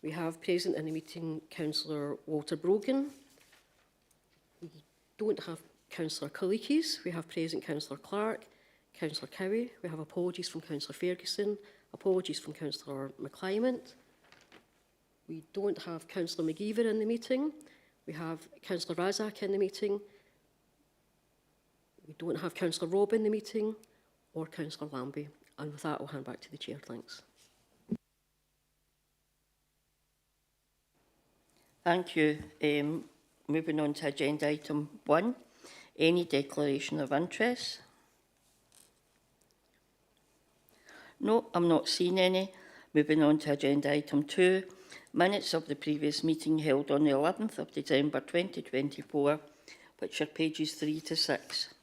We have present in the meeting Councillor Walter Brogan. We don't have Councillor Equalities. We have present Councillor Clark, Councillor Cowie. We have apologies from Councillor Ferguson, apologies from Councillor McClymont. We don't have Councillor McGeever in the meeting. We have Councillor Razak in the meeting. We don't have Councillor Robb in the meeting or Councillor Lambie. And with that, I'll hand back to the Chair. Thanks. Thank you. Moving on to agenda item 1. Any declaration of interest? No, I'm not seeing any. Moving on to agenda item 2. Minutes of the previous meeting held on the 11th of December 2024, which are pages 3 to 6.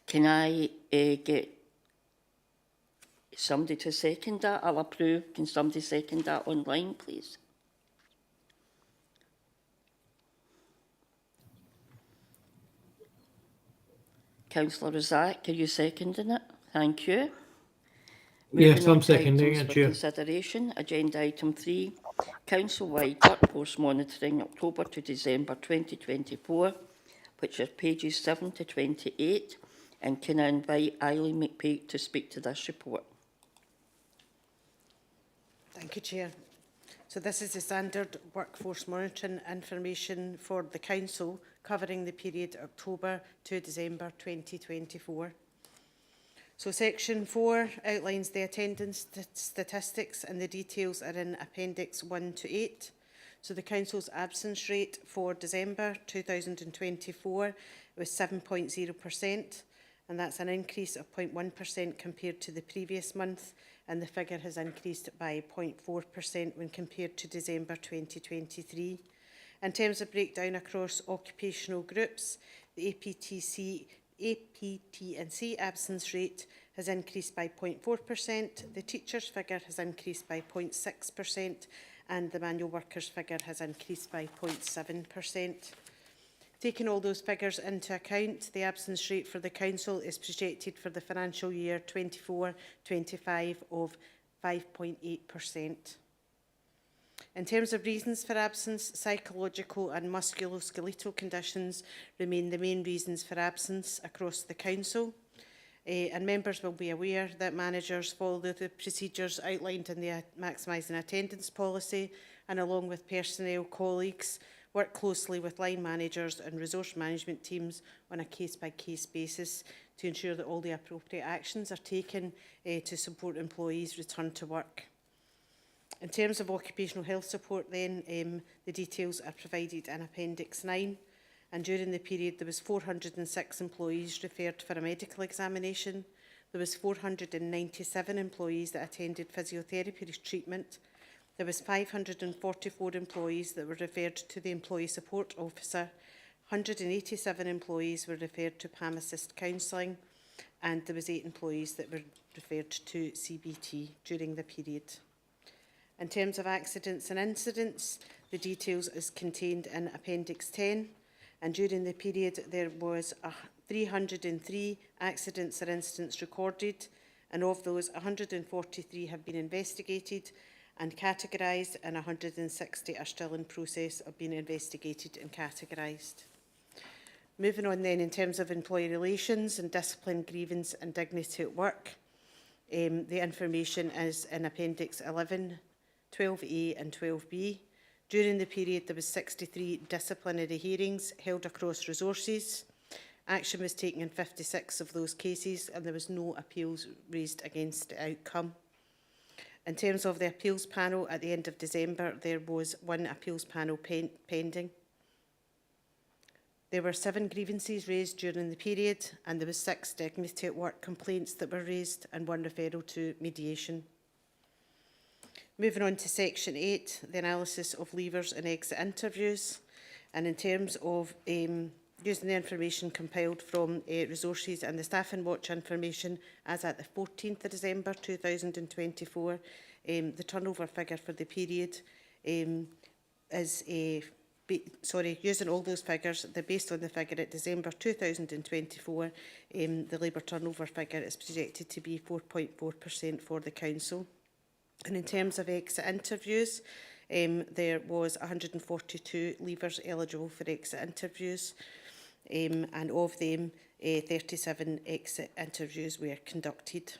Can I get somebody to second that? I'll approve. Can somebody second that online, please? Councillor Razak, are you seconding it? Thank you. Yes, I'm seconding it, Chair. Consideration, agenda item 3, council-wide workforce monitoring October to December 2024, which are pages 7 to 28, and can I invite Eileen McPake to speak to this report? Thank you, Chair. So this is the standard workforce monitoring information for the Council covering the period October to December 2024. So Section 4 outlines the attendance statistics and the details are in Appendix 1 to 8. So the Council's absence rate for December 2024 was 7.0%, and that's an increase of 0.1% compared to the previous month, and the figure has increased by 0.4% when compared to December 2023. In terms of breakdown across occupational groups, the APT&C absence rate has increased by 0.4%, the teachers' figure has increased by 0.6%, and the manual workers' figure has increased by 0.7%. Taking all those figures into account, the absence rate for the Council is projected for the financial year 24-25 of 5.8%. In terms of reasons for absence, psychological and musculoskeletal conditions remain the main reasons for absence across the Council. And members will be aware that managers follow the procedures outlined in the maximising attendance policy, and along with personnel colleagues, work closely with line managers and resource management teams on a case-by-case basis to ensure that all the appropriate actions are taken to support employees' return to work. In terms of occupational health support then, the details are provided in Appendix 9, and during the period there was 406 employees referred for a medical examination, there was 497 employees that attended physiotherapy treatment, there was 544 employees that were referred to the Employee Support Officer, 187 employees were referred to PAM Assist Counselling, and there was 8 employees that were referred to CBT during the period. In terms of accidents and incidents, the details is contained in Appendix 10, and during the period there was 303 accidents or incidents recorded, and of those 143 have been investigated and categorised, and 160 are still in process of being investigated and categorised. Moving on then, in terms of employee relations and discipline, grievance and dignity at work, the information is in Appendix 11, 12A and 12B. During the period there was 63 disciplinary hearings held across resources. Action was taken in 56 of those cases and there was no appeals raised against the outcome. In terms of the appeals panel, at the end of December there was 1 appeals panel pending. There were 7 grievances raised during the period, and there was 6 dignity at work complaints that were raised and 1 referral to mediation. Moving on to Section 8, the analysis of leavers and exit interviews. And in terms of using the information compiled from resources and the Staffing Watch information as at the 14th of December 2024, the turnover figure for the period is using all those figures, they're based on the figure at December 2024, the labour turnover figure is projected to be 4.4% for the Council. And in terms of exit interviews, there was 142 leavers eligible for exit interviews, and of them, 37 exit interviews were conducted.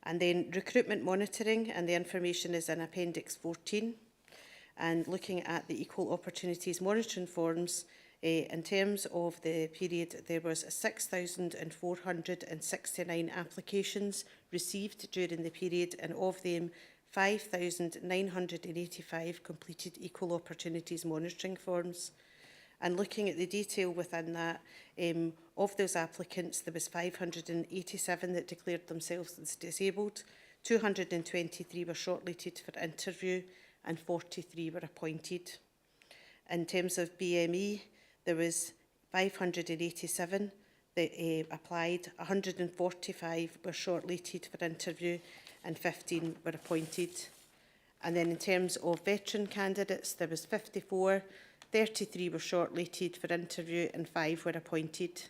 And then recruitment monitoring, and the information is in Appendix 14. And looking at the Equal Opportunities Monitoring Forms, in terms of the period, there was 6,469 applications received during the period, and of them, 5,985 completed Equal Opportunities Monitoring Forms. And looking at the detail within that, of those applicants, there was 587 that declared themselves as disabled, 223 were shortlisted for interview, and 43 were appointed. In terms of BME, there was 587 that applied, 145 were shortlisted for interview, and 15 were appointed. And then in terms of veteran candidates, there was 54, 33 were shortlisted for interview, and 5 were appointed.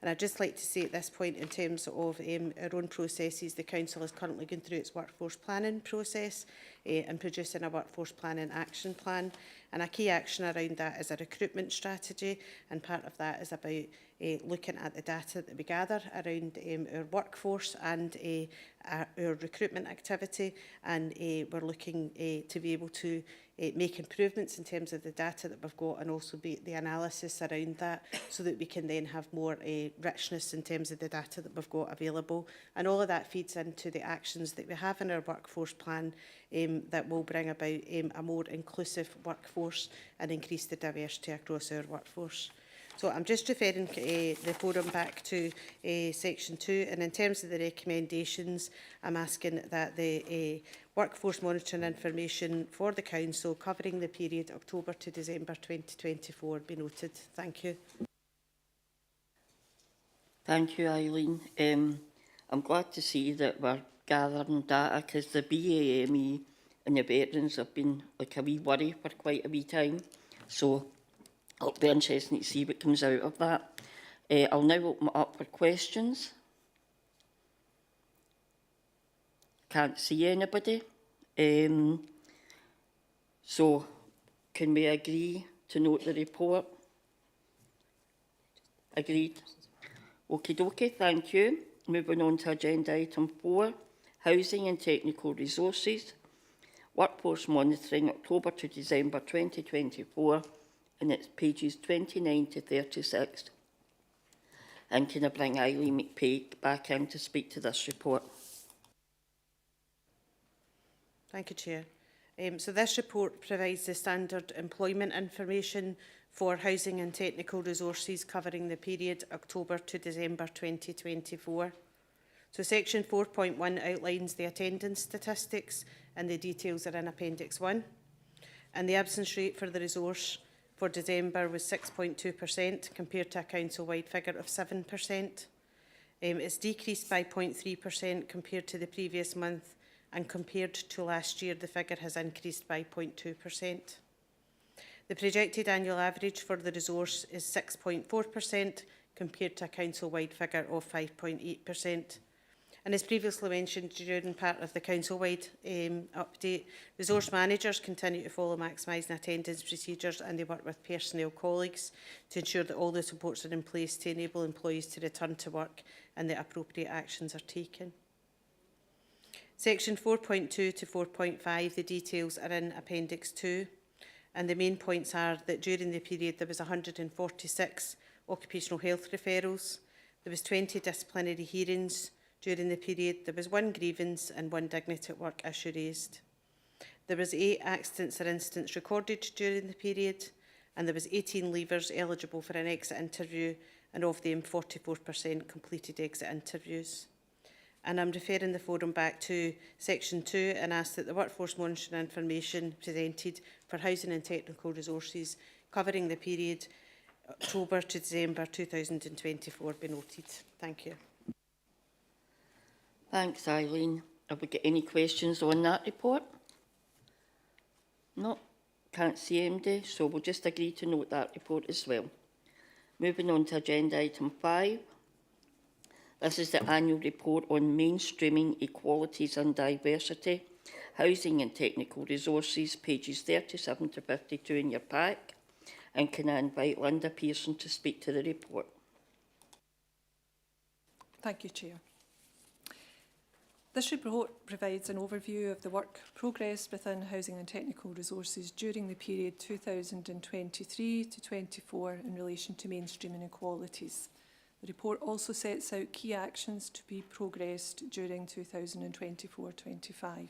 And I'd just like to say at this point, in terms of our own processes, the Council is currently going through its workforce planning process and producing a workforce planning action plan. And a key action around that is a recruitment strategy, and part of that is about looking at the data that we gather around our workforce and our recruitment activity, and we're looking to be able to make improvements in terms of the data that we've got, and also the analysis around that, so that we can then have more richness in terms of the data that we've got available. And all of that feeds into the actions that we have in our workforce plan that will bring about a more inclusive workforce and increase the diversity across our workforce. So I'm just referring the forum back to section 2, and in terms of the recommendations, I'm asking that the workforce monitoring information for the Council covering the period October to December 2024 be noted. Thank you. Thank you, Eileen. I'm glad to see that we're gathering data, because the BAME and the veterans have been like a wee worry for quite a wee time. So it'll be interesting to see what comes out of that. I'll now open it up for questions. Can't see anybody. So can we agree to note the report? Agreed. Okie dokie, thank you. Moving on to agenda item 4, housing and technical resources. Workforce monitoring, October to December 2024, and it's pages 29 to 36. And can I bring Eileen McPake back in to speak to this report? Thank you, Chair. So this report provides the standard employment information for housing and technical resources covering the period October to December 2024. So section 4.1 outlines the attendance statistics, and the details are in Appendix 1. And the absence rate for the resource for December was 6.2% compared to a council-wide figure of 7%. It's decreased by 0.3% compared to the previous month, and compared to last year, the figure has increased by 0.2%. The projected annual average for the resource is 6.4% compared to a council-wide figure of 5.8%. And as previously mentioned during part of the council-wide update, resource managers continue to follow maximising attendance procedures, and they work with personnel colleagues to ensure that all the supports are in place to enable employees to return to work and that appropriate actions are taken. Section 4.2 to 4.5, the details are in Appendix 2, and the main points are that during the period there was 146 occupational health referrals, there was 20 disciplinary hearings. During the period, there was 1 grievance and 1 dignity at work issue raised. There was 8 accidents or incidents recorded during the period, and there was 18 leavers eligible for an exit interview, and of them 44% completed exit interviews. And I'm referring the forum back to section 2 and ask that the workforce monitoring information presented for housing and technical resources covering the period October to December 2024 be noted. Thank you. Thanks, Eileen. Have we got any questions on that report? No, can't see anybody, so we'll just agree to note that report as well. Moving on to agenda item 5. This is the annual report on mainstreaming, equalities and diversity Housing and Technical Resources, pages 37 to 52 in your pack. And can I invite Linda Pearson to speak to the report? Thank you, Chair. This report provides an overview of the work progressed within Housing and Technical Resources during the period 2023 to 24 in relation to mainstreaming equalities. The report also sets out key actions to be progressed during 2024-25. In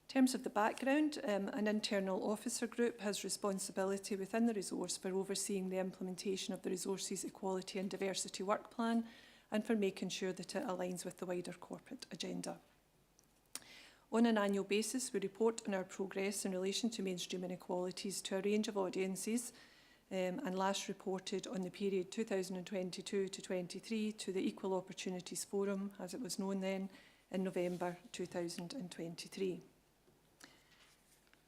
terms of the background, an internal officer group has responsibility within the resource for overseeing the implementation of the resources equality and diversity work plan and for making sure that it aligns with the wider corporate agenda. On an annual basis, we report on our progress in relation to mainstreaming equalities to a range of audiences, and last reported on the period 2022 to 23 to the Equal Opportunities Forum, as it was known then, in November 2023.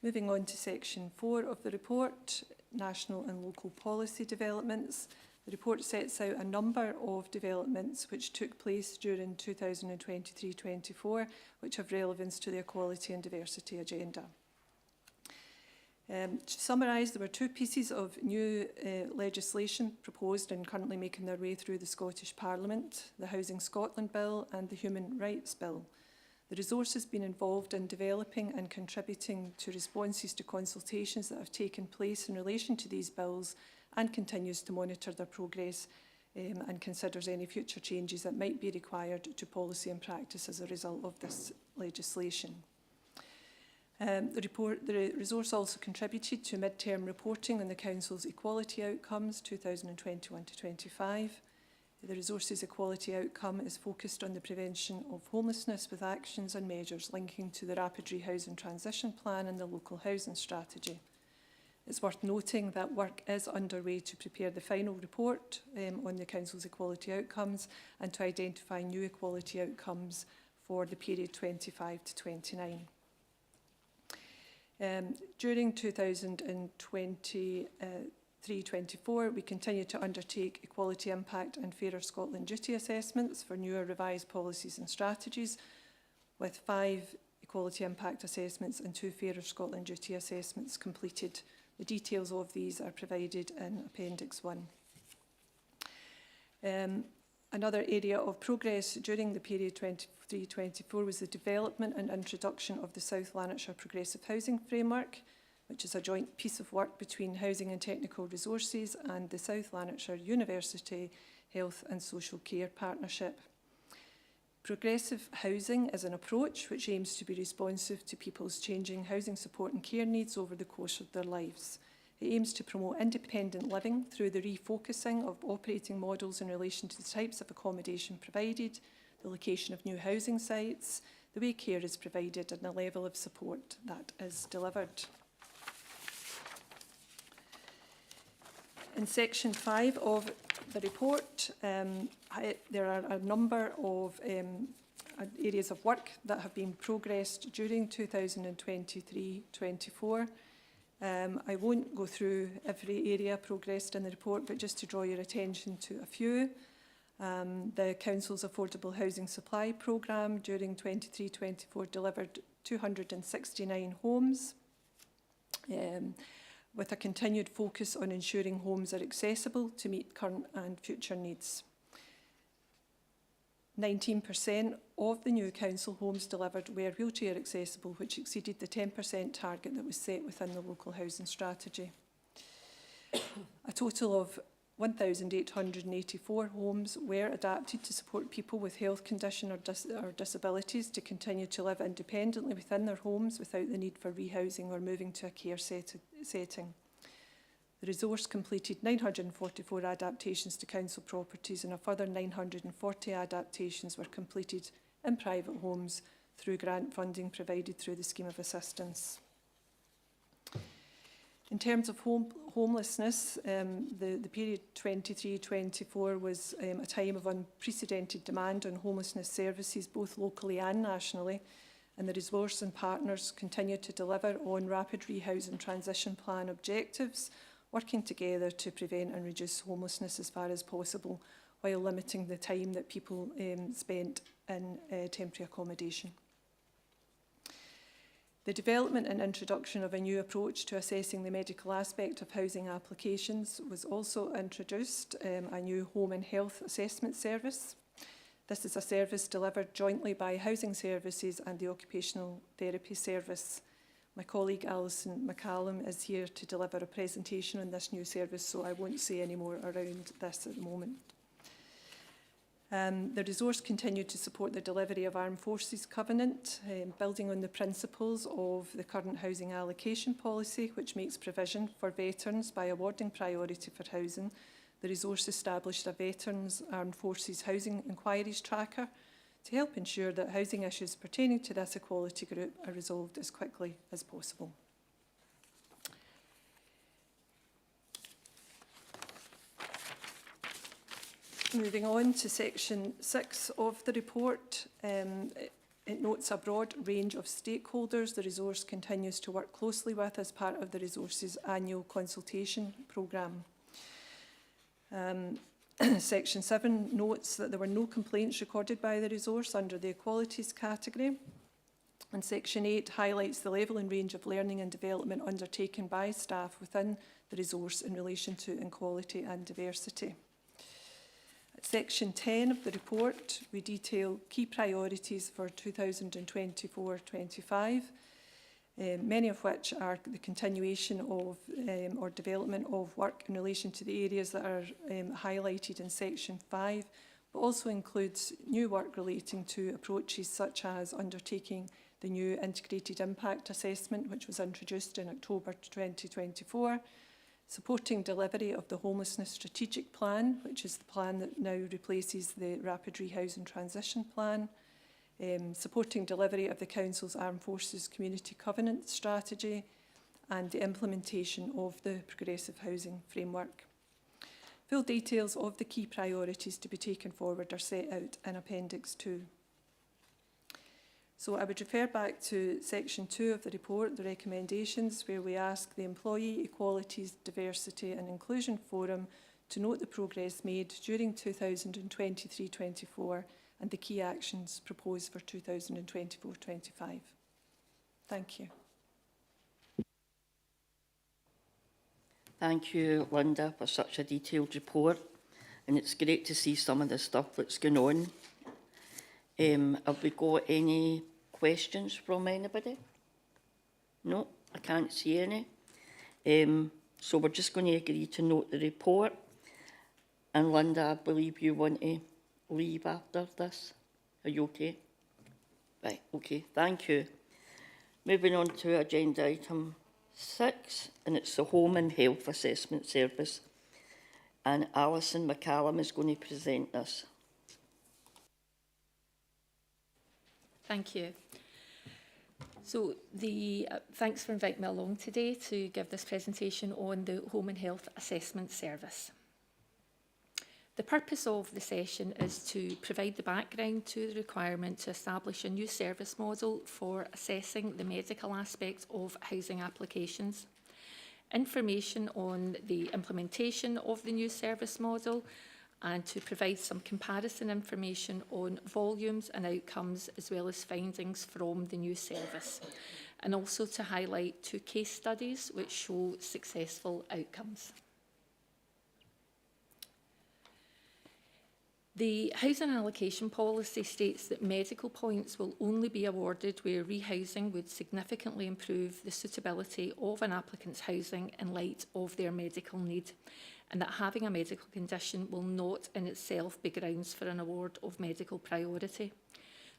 Moving on to section 4 of the report, national and local policy developments. The report sets out a number of developments which took place during 2023-24, which have relevance to the equality and diversity agenda. To summarise, there were 2 pieces of new legislation proposed and currently making their way through the Scottish Parliament, the Housing Scotland Bill and the Human Rights Bill. The resource has been involved in developing and contributing to responses to consultations that have taken place in relation to these bills and continues to monitor their progress and considers any future changes that might be required to policy and practice as a result of this legislation. The resource also contributed to mid-term reporting on the Council's equality outcomes 2021 to 25. The resource's equality outcome is focused on the prevention of homelessness with actions and measures linking to the Rapid Rehousing Transition Plan and the Local Housing Strategy. It's worth noting that work is underway to prepare the final report on the Council's equality outcomes and to identify new equality outcomes for the period 25 to 29. During 2023-24, we continue to undertake equality impact and Fairer Scotland duty assessments for newer revised policies and strategies, with 5 equality impact assessments and 2 Fairer Scotland duty assessments completed. The details of these are provided in Appendix 1. Another area of progress during the period 23-24 was the development and introduction of the South Lanarkshire Progressive Housing Framework, which is a joint piece of work between Housing and Technical Resources and the South Lanarkshire University Health and Social Care Partnership. Progressive housing is an approach which aims to be responsive to people's changing housing support and care needs over the course of their lives. It aims to promote independent living through the refocusing of operating models in relation to the types of accommodation provided, the location of new housing sites, the way care is provided and the level of support that is delivered. In section 5 of the report, there are a number of areas of work that have been progressed during 2023-24. I won't go through every area progressed in the report, but just to draw your attention to a few. The Council's Affordable Housing Supply Programme during 23-24 delivered 269 homes, with a continued focus on ensuring homes are accessible to meet current and future needs. 19% of the new council homes delivered were wheelchair accessible, which exceeded the 10% target that was set within the local housing strategy. A total of 1,884 homes were adapted to support people with health condition or disabilities to continue to live independently within their homes without the need for rehousing or moving to a care setting. The resource completed 944 adaptations to council properties, and a further 940 adaptations were completed in private homes through grant funding provided through the Scheme of Assistance. In terms of homelessness, the period 23-24 was a time of unprecedented demand on homelessness services, both locally and nationally, and the resource and partners continue to deliver on Rapid Rehousing Transition Plan objectives, working together to prevent and reduce homelessness as far as possible, while limiting the time that people spent in temporary accommodation. The development and introduction of a new approach to assessing the medical aspect of housing applications was also introduced, a new home and health assessment service. This is a service delivered jointly by Housing Services and the Occupational Therapy Service. My colleague Alison McCallum is here to deliver a presentation on this new service, so I won't say any more around this at the moment. The resource continued to support the delivery of Armed Forces Covenant, building on the principles of the current housing allocation policy, which makes provision for veterans by awarding priority for housing. The resource established a Veterans Armed Forces Housing Inquiries Tracker to help ensure that housing issues pertaining to this equality group are resolved as quickly as possible. Moving on to section 6 of the report, it notes a broad range of stakeholders the resource continues to work closely with as part of the resource's annual consultation programme. Section 7 notes that there were no complaints recorded by the resource under the Equalities category. And Section 8 highlights the level and range of learning and development undertaken by staff within the resource in relation to equality and diversity. At Section 10 of the report, we detail key priorities for 2024-25, many of which are the continuation of or development of work in relation to the areas that are highlighted in Section 5, but also includes new work relating to approaches such as undertaking the new Integrated Impact Assessment, which was introduced in October 2024, supporting delivery of the Homelessness Strategic Plan, which is the plan that now replaces the Rapid Rehousing Transition Plan, supporting delivery of the Council's Armed Forces Community Covenant Strategy, and the implementation of the Progressive Housing Framework. Full details of the key priorities to be taken forward are set out in Appendix 2. So I would refer back to Section 2 of the report, the recommendations, where we ask the Employee Equalities, Diversity and Inclusion Forum to note the progress made during 2023-24 and the key actions proposed for 2024-25. Thank you. Thank you, Linda, for such a detailed report. And it's great to see some of the stuff that's going on. Have we got any questions from anybody? No, I can't see any. So we're just going to agree to note the report. And Linda, I believe you want to leave after this. Are you okay? Right, okay, thank you. Moving on to agenda item 6, and it's the Home and Health Assessment Service. And Alison McCallum is going to present this. Thank you. So thanks for inviting me along today to give this presentation on the Home and Health Assessment Service. The purpose of the session is to provide the background to the requirement to establish a new service model for assessing the medical aspects of housing applications, information on the implementation of the new service model, and to provide some comparison information on volumes and outcomes as well as findings from the new service, and also to highlight 2 case studies which show successful outcomes. The housing allocation policy states that medical points will only be awarded where rehousing would significantly improve the suitability of an applicant's housing in light of their medical need, and that having a medical condition will not in itself be grounds for an award of medical priority.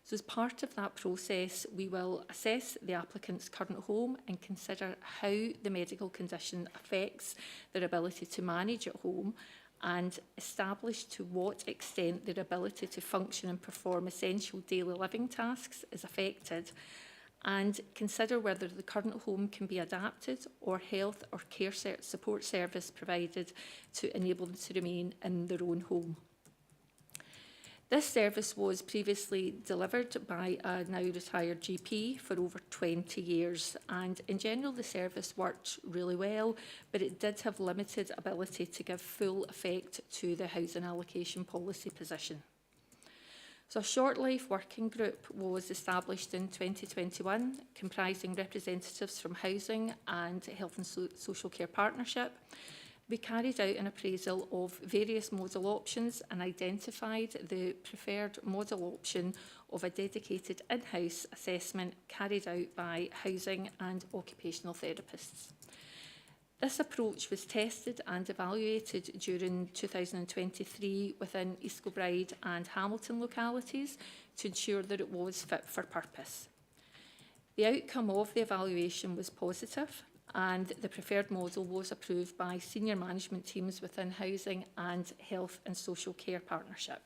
So as part of that process, we will assess the applicant's current home and consider how the medical condition affects their ability to manage at home, and establish to what extent their ability to function and perform essential daily living tasks is affected, and consider whether the current home can be adapted or health or care support service provided to enable them to remain in their own home. This service was previously delivered by a now retired GP for over 20 years, and in general the service worked really well, but it did have limited ability to give full effect to the housing allocation policy position. So a short life working group was established in 2021, comprising representatives from Housing and Health and Social Care Partnership. We carried out an appraisal of various model options and identified the preferred model option of a dedicated in-house assessment carried out by housing and occupational therapists. This approach was tested and evaluated during 2023 within East Kilbride and Hamilton localities to ensure that it was fit for purpose. The outcome of the evaluation was positive, and the preferred model was approved by senior management teams within Housing and Health and Social Care Partnership.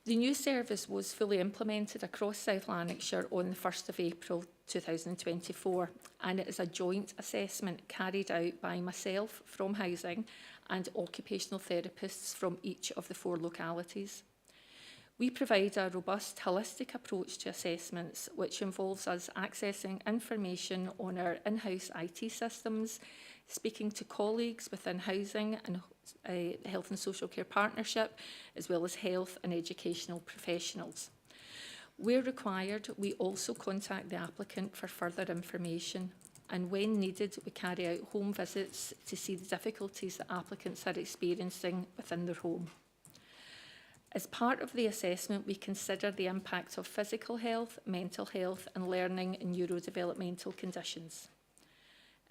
The new service was fully implemented across South Lanarkshire on the 1st of April 2024, and it is a joint assessment carried out by myself from Housing and occupational therapists from each of the 4 localities. We provide a robust, holistic approach to assessments, which involves us accessing information on our in-house IT systems, speaking to colleagues within Housing and Health and Social Care Partnership, as well as health and educational professionals. Where required, we also contact the applicant for further information, and when needed, we carry out home visits to see the difficulties that applicants are experiencing within their home. As part of the assessment, we consider the impact of physical health, mental health, and learning and neurodevelopmental conditions.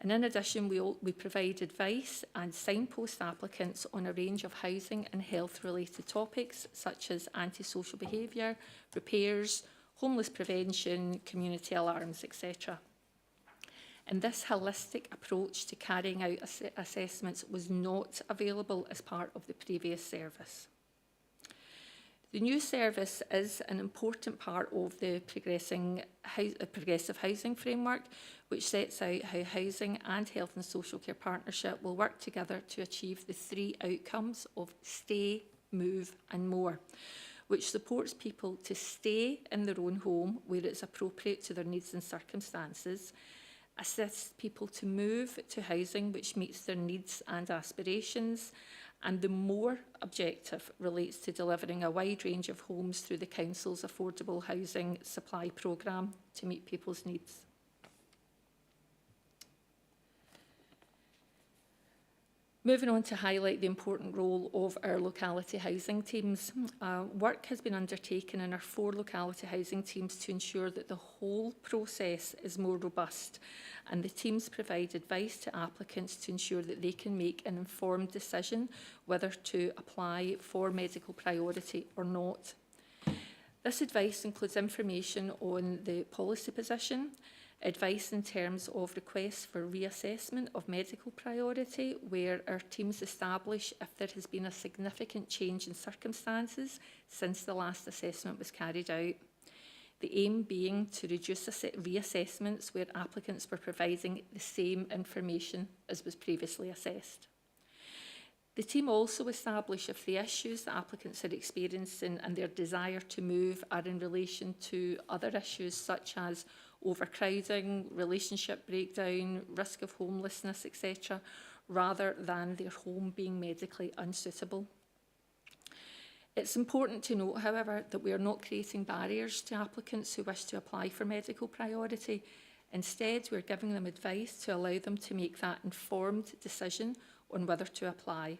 And in addition, we provide advice and signpost applicants on a range of housing and health-related topics, such as antisocial behaviour, repairs, homeless prevention, community alarms, etc. And this holistic approach to carrying out assessments was not available as part of the previous service. The new service is an important part of the progressive housing framework, which sets out how Housing and Health and Social Care Partnership will work together to achieve the 3 outcomes of stay, move and more, which supports people to stay in their own home where it's appropriate to their needs and circumstances, assists people to move to housing which meets their needs and aspirations, and the more objective relates to delivering a wide range of homes through the Council's affordable housing supply programme to meet people's needs. Moving on to highlight the important role of our locality housing teams. Work has been undertaken in our 4 locality housing teams to ensure that the whole process is more robust, and the teams provide advice to applicants to ensure that they can make an informed decision whether to apply for medical priority or not. This advice includes information on the policy position, advice in terms of requests for reassessment of medical priority, where our teams establish if there has been a significant change in circumstances since the last assessment was carried out. The aim being to reduce reassessments where applicants were providing the same information as was previously assessed. The team also establish if the issues that applicants are experiencing and their desire to move are in relation to other issues such as overcrowding, relationship breakdown, risk of homelessness, etc., rather than their home being medically unsuitable. It's important to note, however, that we are not creating barriers to applicants who wish to apply for medical priority. Instead, we're giving them advice to allow them to make that informed decision on whether to apply.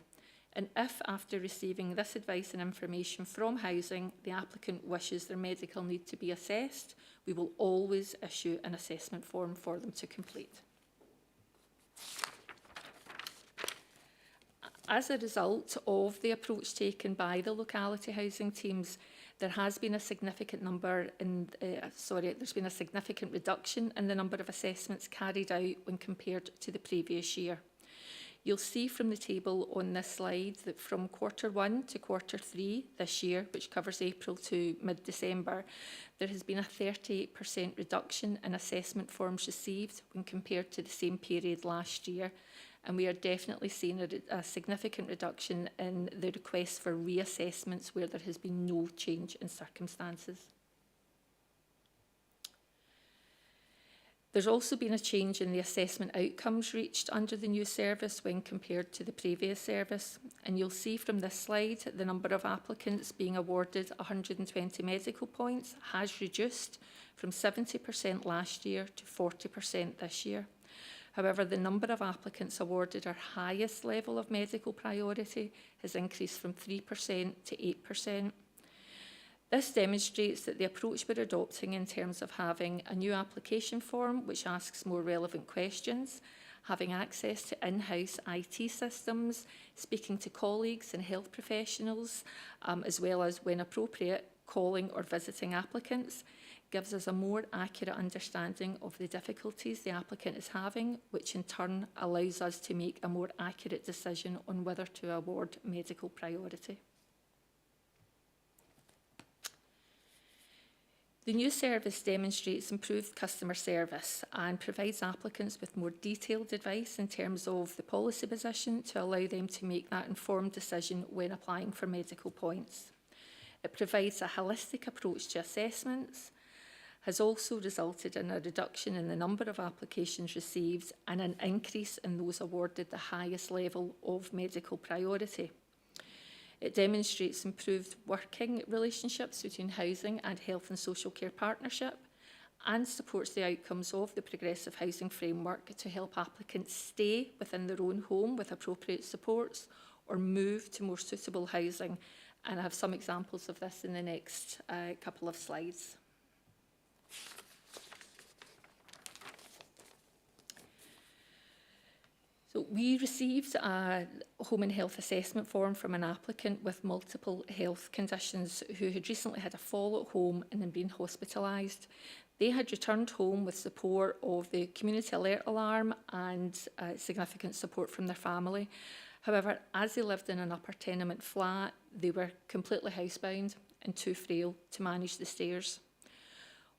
And if, after receiving this advice and information from Housing, the applicant wishes their medical need to be assessed, we will always issue an assessment form for them to complete. As a result of the approach taken by the locality housing teams, there has been a significant there's been a significant reduction in the number of assessments carried out when compared to the previous year. You'll see from the table on this slide that from Q1 to Q3 this year, which covers April to mid-December, there has been a 38% reduction in assessment forms received when compared to the same period last year. And we are definitely seeing a significant reduction in the requests for reassessments where there has been no change in circumstances. There's also been a change in the assessment outcomes reached under the new service when compared to the previous service. And you'll see from this slide the number of applicants being awarded 120 medical points has reduced from 70% last year to 40% this year. However, the number of applicants awarded our highest level of medical priority has increased from 3% to 8%. This demonstrates that the approach we're adopting in terms of having a new application form which asks more relevant questions, having access to in-house IT systems, speaking to colleagues and health professionals, as well as, when appropriate, calling or visiting applicants, gives us a more accurate understanding of the difficulties the applicant is having, which in turn allows us to make a more accurate decision on whether to award medical priority. The new service demonstrates improved customer service and provides applicants with more detailed advice in terms of the policy position to allow them to make that informed decision when applying for medical points. It provides a holistic approach to assessments, has also resulted in a reduction in the number of applications received and an increase in those awarded the highest level of medical priority. It demonstrates improved working relationships between housing and health and social care partnership and supports the outcomes of the progressive housing framework to help applicants stay within their own home with appropriate supports or move to more suitable housing. And I have some examples of this in the next couple of slides. So we received a home and health assessment form from an applicant with multiple health conditions who had recently had a fall at home and had been hospitalised. They had returned home with support of the community alert alarm and significant support from their family. However, as they lived in an upper tenement flat, they were completely housebound and too frail to manage the stairs.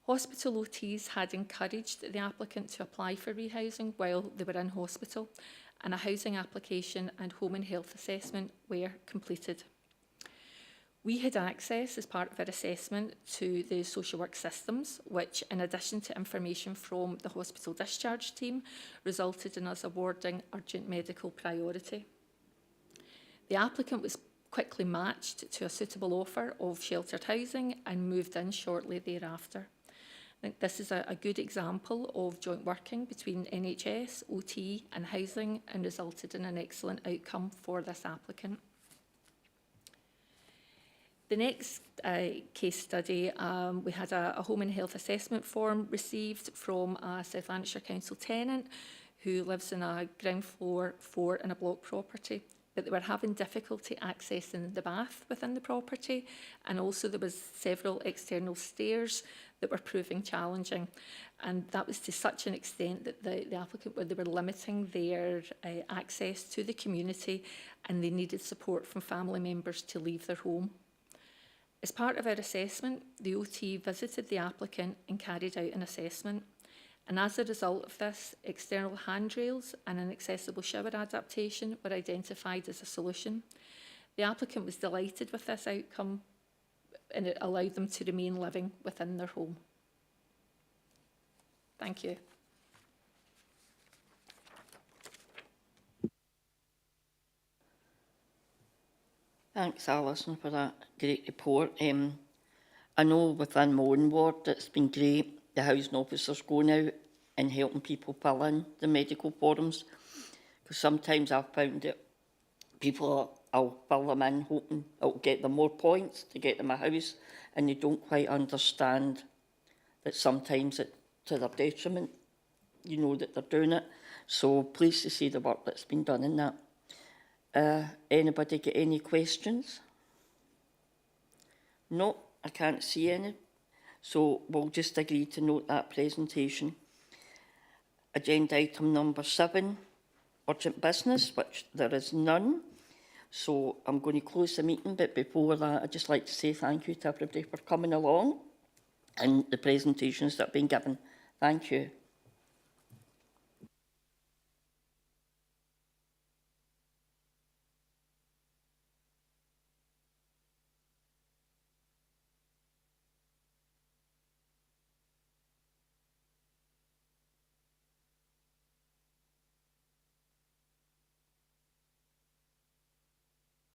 Hospital OTs had encouraged the applicant to apply for rehousing while they were in hospital, and a housing application and home and health assessment were completed. We had access as part of our assessment to the social work systems, which, in addition to information from the hospital discharge team, resulted in us awarding urgent medical priority. The applicant was quickly matched to a suitable offer of sheltered housing and moved in shortly thereafter. I think this is a good example of joint working between NHS, OT and housing, and resulted in an excellent outcome for this applicant. The next case study, we had a home and health assessment form received from a South Lanarkshire Council tenant who lives in a ground floor 4 in a block property, but they were having difficulty accessing the bath within the property, and also there was several external stairs that were proving challenging, and that was to such an extent that the applicant, they were limiting their access to the community, and they needed support from family members to leave their home. As part of our assessment, the OT visited the applicant and carried out an assessment. And as a result of this, external handrails and an accessible shower adaptation were identified as a solution. The applicant was delighted with this outcome, and it allowed them to remain living within their home. Thank you. Thanks, Alison, for that great report. I know within my own ward it's been great, the housing officers going out and helping people fill in the medical forms, because sometimes I've found that people, I'll fill them in hoping it'll get them more points to get them a house, and they don't quite understand that sometimes it's to their detriment, you know, that they're doing it. So pleased to see the work that's been done in that. Anybody get any questions? No, I can't see any. So we'll just agree to note that presentation. Agenda item number 7, urgent business, which there is none. So I'm going to close the meeting, but before that, I'd just like to say thank you to everybody for coming along and the presentations that have been given. Thank you.